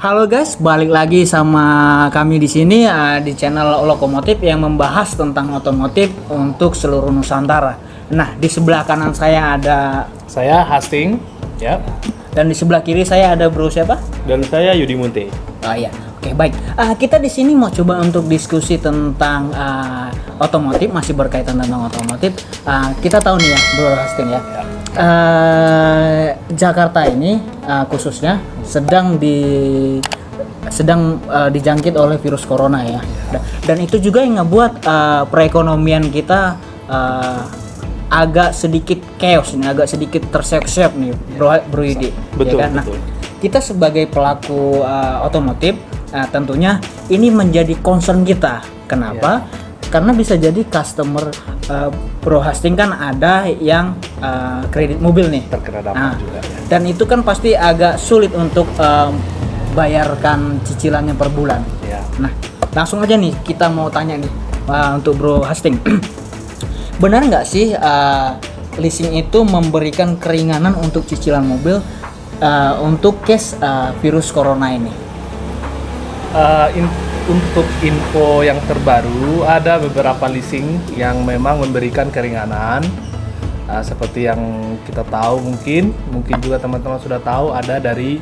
Halo guys, balik lagi sama kami di sini di channel Lokomotif yang membahas tentang otomotif untuk seluruh Nusantara. Nah, di sebelah kanan saya ada Saya Hastings, ya. dan di sebelah kiri saya ada bro siapa? Dan saya Yudi Munte. Oh iya, oke baik. Kita di sini mau coba untuk diskusi tentang otomotif, masih berkaitan tentang otomotif. Kita tahu nih ya, bro Hastings ya. Jakarta ini khususnya sedang dijangkit oleh virus corona ya. Dan itu juga yang ngebuat perekonomian kita agak sedikit chaos nih, agak sedikit terseok-seok nih, Bro Yudi. Betul, Ya kan? Nah, betul. kita sebagai pelaku otomotif tentunya ini menjadi concern kita. Kenapa? Karena bisa jadi customer Bro Hastings kan ada yang kredit mobil nih. Terkena dampak juga ya. Dan itu kan pasti agak sulit untuk bayarkan cicilannya per bulan. Ya. Nah, langsung aja nih kita mau tanya nih untuk Bro Hastings. Benar nggak sih leasing itu memberikan keringanan untuk cicilan mobil untuk case virus corona ini? Untuk info yang terbaru, ada beberapa leasing yang memang memberikan keringanan. Seperti yang kita tahu, mungkin juga teman-teman sudah tahu, ada dari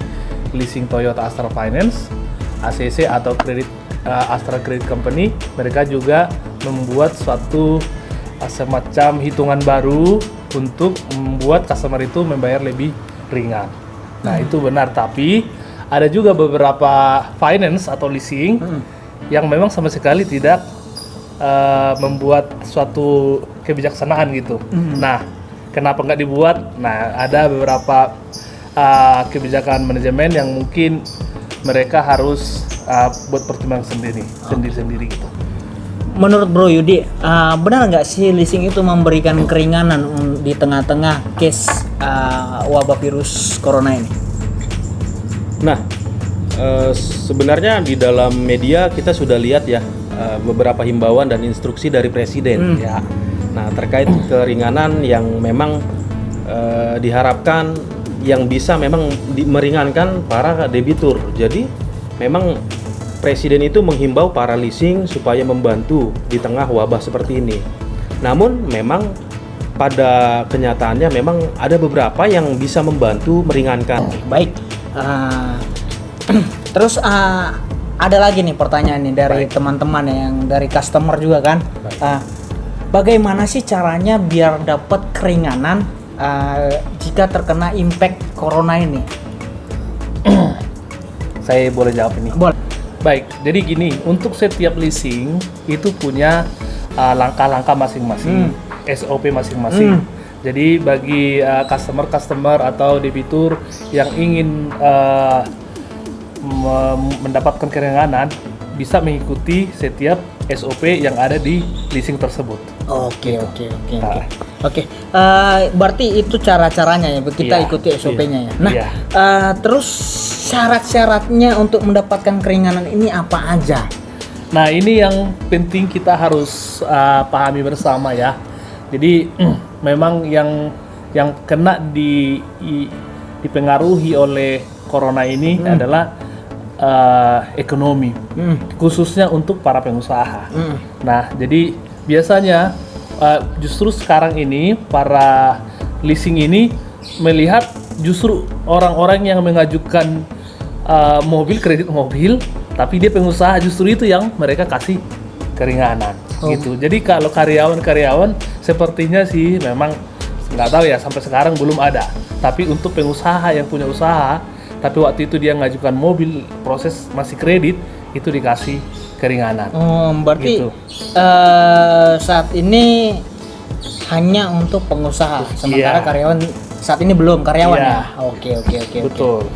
leasing Toyota Astra Finance, ACC atau Astra Credit Company. Mereka juga membuat suatu semacam hitungan baru untuk membuat customer itu membayar lebih ringan. Nah, itu benar, tapi ada juga beberapa finance atau leasing yang memang sama sekali tidak membuat suatu kebijaksanaan gitu. Nah, kenapa nggak dibuat? Nah, ada beberapa kebijakan manajemen yang mungkin mereka harus buat pertimbangan sendiri gitu. Menurut Bro Yudi, benar nggak sih leasing itu memberikan keringanan di tengah-tengah case wabah virus corona ini? Nah, sebenarnya di dalam media kita sudah lihat ya beberapa himbauan dan instruksi dari Presiden ya. Nah, terkait keringanan yang memang diharapkan yang bisa memang meringankan para debitur. Jadi memang Presiden itu menghimbau para leasing supaya membantu di tengah wabah seperti ini. Namun memang pada kenyataannya memang ada beberapa yang bisa membantu meringankan. Baik. Terus ada lagi nih pertanyaan nih dari teman-teman yang dari customer juga kan. Bagaimana sih caranya biar dapat keringanan jika terkena impact corona ini? Saya boleh jawab ini? Boleh. Baik, jadi gini, untuk setiap leasing itu punya langkah-langkah masing-masing, SOP masing-masing. Jadi bagi customer atau debitur yang ingin mendapatkan keringanan, bisa mengikuti setiap SOP yang ada di leasing tersebut. Oke. Berarti itu cara-caranya ya, kita Iya, ikuti SOP-nya ya. Nah, iya. terus syarat-syaratnya untuk mendapatkan keringanan ini apa aja? Nah, ini yang penting kita harus pahami bersama ya. Jadi memang yang kena dipengaruhi oleh corona ini adalah ekonomi, khususnya untuk para pengusaha. Nah, jadi biasanya justru sekarang ini para leasing ini melihat justru orang-orang yang mengajukan kredit mobil, tapi dia pengusaha, justru itu yang mereka kasih keringanan gitu. Jadi kalau karyawan sepertinya sih memang nggak tahu ya, sampai sekarang belum ada. Tapi untuk pengusaha yang punya usaha, tapi waktu itu dia ngajukan mobil, proses masih kredit, itu dikasih keringanan. Berarti Gitu. Saat ini hanya untuk pengusaha, sementara Iya. karyawan saat ini belum karyawan Iya. ya. Oke. Betul.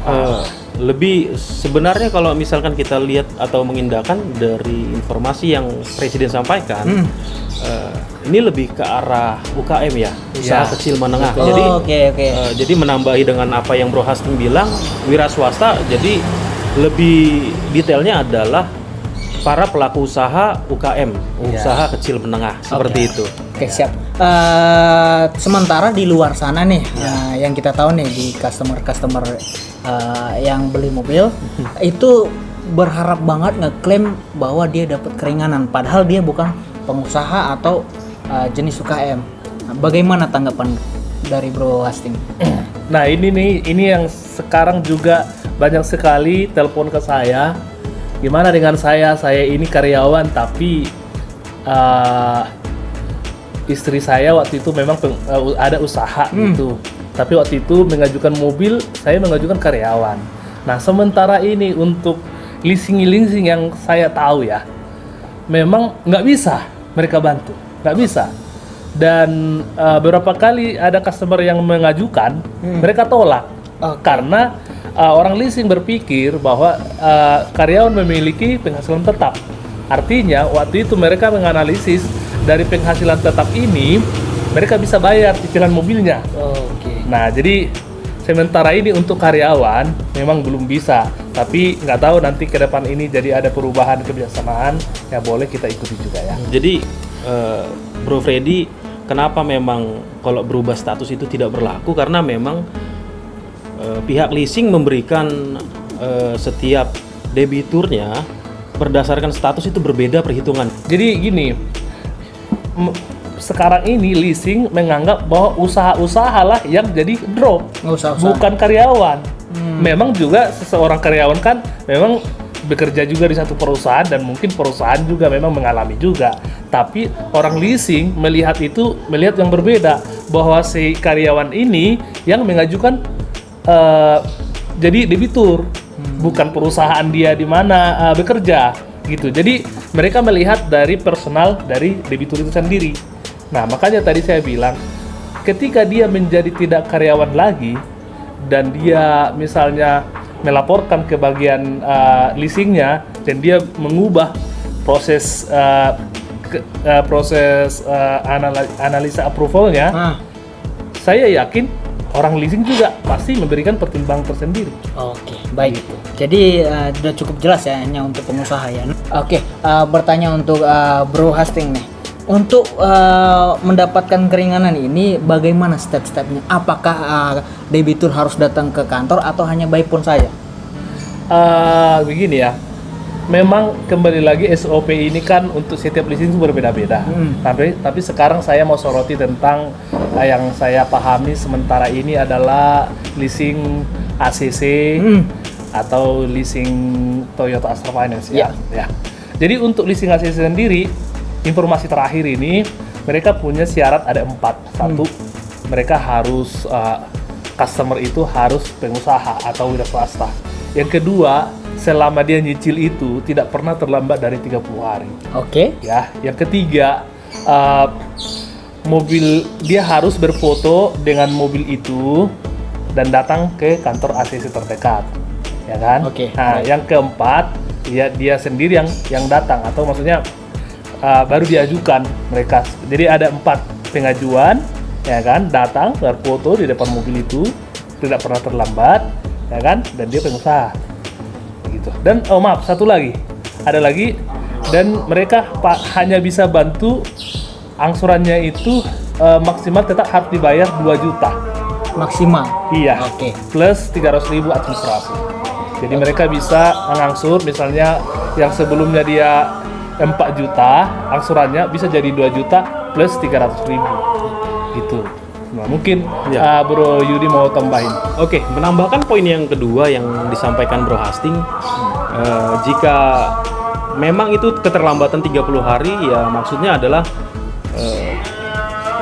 Lebih sebenarnya kalau misalkan kita lihat atau mengindahkan dari informasi yang Presiden sampaikan, ini lebih ke arah UKM ya, usaha Ya, kecil menengah. Betul. Jadi Oke. jadi menambahi dengan apa yang Bro Hastings bilang, wira swasta. Jadi lebih detailnya adalah para pelaku usaha UKM, usaha kecil menengah seperti itu. Oke, siap. sementara di luar sana nih, yang kita tahu nih di customer yang beli mobil itu berharap banget ngeklaim bahwa dia dapat keringanan, padahal dia bukan pengusaha atau jenis UKM. Bagaimana tanggapan dari Bro Hastings? Nah ini yang sekarang juga banyak sekali telepon ke saya. Gimana dengan saya ini karyawan tapi istri saya waktu itu memang ada usaha gitu. Tapi waktu itu mengajukan mobil, saya mengajukan karyawan. Nah sementara ini untuk leasing yang saya tahu ya, memang nggak bisa mereka bantu, nggak bisa. Dan beberapa kali ada customer yang mengajukan, mereka tolak. Karena orang leasing berpikir bahwa karyawan memiliki penghasilan tetap. Artinya waktu itu mereka menganalisis dari penghasilan tetap ini mereka bisa bayar cicilan mobilnya. Nah jadi sementara ini untuk karyawan memang belum bisa. Tapi nggak tahu nanti ke depan ini jadi ada perubahan kebijaksanaan, ya boleh kita ikuti juga ya. Jadi Bro Freddy, kenapa memang kalau berubah status itu tidak berlaku? Karena memang pihak leasing memberikan setiap debiturnya berdasarkan status itu berbeda perhitungan. Jadi gini, sekarang ini leasing menganggap bahwa usaha-usaha lah yang jadi drop, bukan karyawan. Memang juga seseorang karyawan kan memang bekerja juga di satu perusahaan dan mungkin perusahaan juga memang mengalami juga. Tapi orang leasing melihat yang berbeda, bahwa si karyawan ini yang mengajukan jadi debitur, bukan perusahaan dia di mana bekerja gitu. Jadi mereka melihat dari personal dari debitur itu sendiri. Nah makanya tadi saya bilang, ketika dia menjadi tidak karyawan lagi dan dia misalnya melaporkan ke bagian leasingnya dan dia mengubah proses analisa approvalnya, saya yakin orang leasing juga pasti memberikan pertimbangan tersendiri. Oke, baik. Jadi sudah cukup jelas ya hanya untuk pengusaha ya. Oke, bertanya untuk Bro Hastings nih. Untuk mendapatkan keringanan ini bagaimana step-stepnya? Apakah debitur harus datang ke kantor atau hanya by phone saja? Begini ya. Memang kembali lagi SOP ini kan untuk setiap leasing berbeda-beda. Tapi sekarang saya mau soroti tentang yang saya pahami sementara ini adalah leasing ACC atau leasing Toyota Astra Finance ya. Jadi untuk leasing ACC sendiri, informasi terakhir ini mereka punya syarat ada 4. Satu, mereka harus customer itu harus pengusaha atau wira swasta. Yang kedua, selama dia nyicil itu tidak pernah terlambat dari 30 hari. Oke. Ya, yang ketiga, mobil dia harus berfoto dengan mobil itu dan datang ke kantor ACC terdekat. Ya kan? Oke. Nah, yang keempat, dia sendiri yang datang atau maksudnya baru diajukan mereka. Jadi ada 4 pengajuan, ya kan? Datang berfoto di depan mobil itu, tidak pernah terlambat, ya kan? Dan dia pengusaha. Gitu. Dan maaf, satu lagi, ada lagi, dan mereka hanya bisa bantu angsurannya itu maksimal tetap harus dibayar 2 juta Maksimal? Iya. Oke. Plus 300.000 administrasi. Jadi mereka bisa mengangsur, misalnya yang sebelumnya dia 4 juta angsurannya bisa jadi 2 juta plus 300.000 gitu. Nah, mungkin Bro Yudi mau tambahin. Oke, menambahkan poin yang kedua yang disampaikan Bro Hastings, jika memang itu keterlambatan 30 hari, ya maksudnya adalah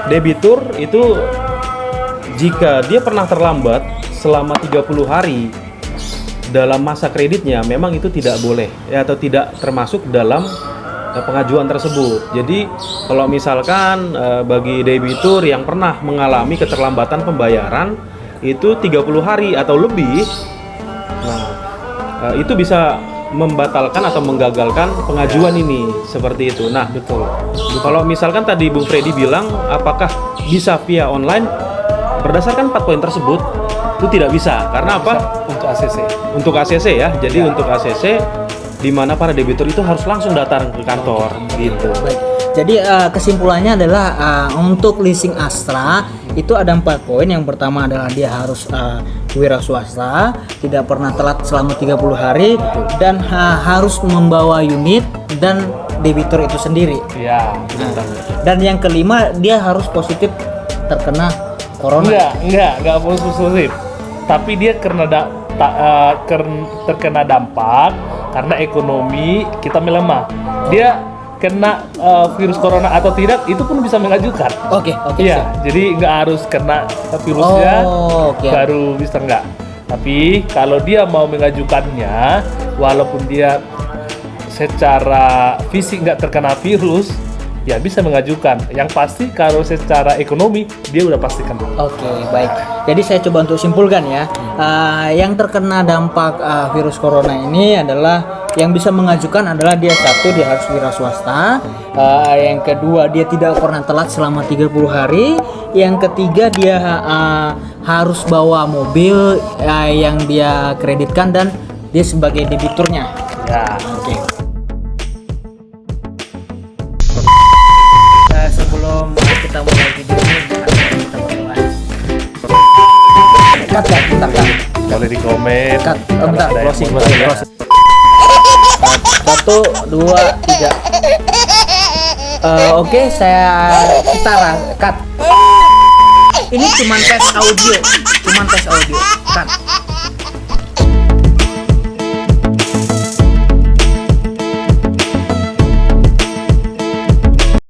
debitur itu jika dia pernah terlambat selama 30 hari dalam masa kreditnya, memang itu tidak boleh ya, atau tidak termasuk dalam pengajuan tersebut. Jadi kalau misalkan bagi debitur yang pernah mengalami keterlambatan pembayaran itu 30 hari atau lebih, nah itu bisa membatalkan atau menggagalkan pengajuan ini, seperti itu. Nah, Betul. kalau misalkan tadi Bung Freddy bilang apakah bisa via online, berdasarkan 4 poin tersebut itu tidak bisa. Karena apa? Untuk ACC. Untuk ACC ya. Jadi untuk ACC di mana para debitur itu harus langsung datang ke kantor gitu. Baik. Jadi kesimpulannya adalah untuk leasing Astra itu ada 4 poin. Yang pertama adalah dia harus wira swasta, tidak pernah telat selama 30 hari, dan harus membawa unit dan debitur itu sendiri. Iya, benar. Dan yang kelima, dia harus positif terkena corona. Enggak positif. Tapi dia terkena dampak karena ekonomi kita melemah. Dia kena virus corona atau tidak itu pun bisa mengajukan. Oke, Iya, siap. jadi nggak harus kena virusnya Oke. baru bisa nggak. Tapi kalau dia mau mengajukannya, walaupun dia secara fisik nggak terkena virus, ya bisa mengajukan. Yang pasti kalau secara ekonomi dia udah pasti kena. Oke, baik. Jadi saya coba untuk simpulkan ya. Yang terkena dampak virus corona ini adalah yang bisa mengajukan adalah dia satu, dia harus wira swasta. Yang kedua, dia tidak pernah telat selama 30 hari. Yang ketiga, dia harus bawa mobil yang dia kreditkan dan dia sebagai debiturnya. Ya. Oke. Sebelum kita mulai videonya, kita berdoa. Cut. Boleh di komen. Cut. kalau Bentar, ada yang closing, mau closing. nanya. 1, 2, 3. Oke, kita cut. Ini cuman tes audio. Cut.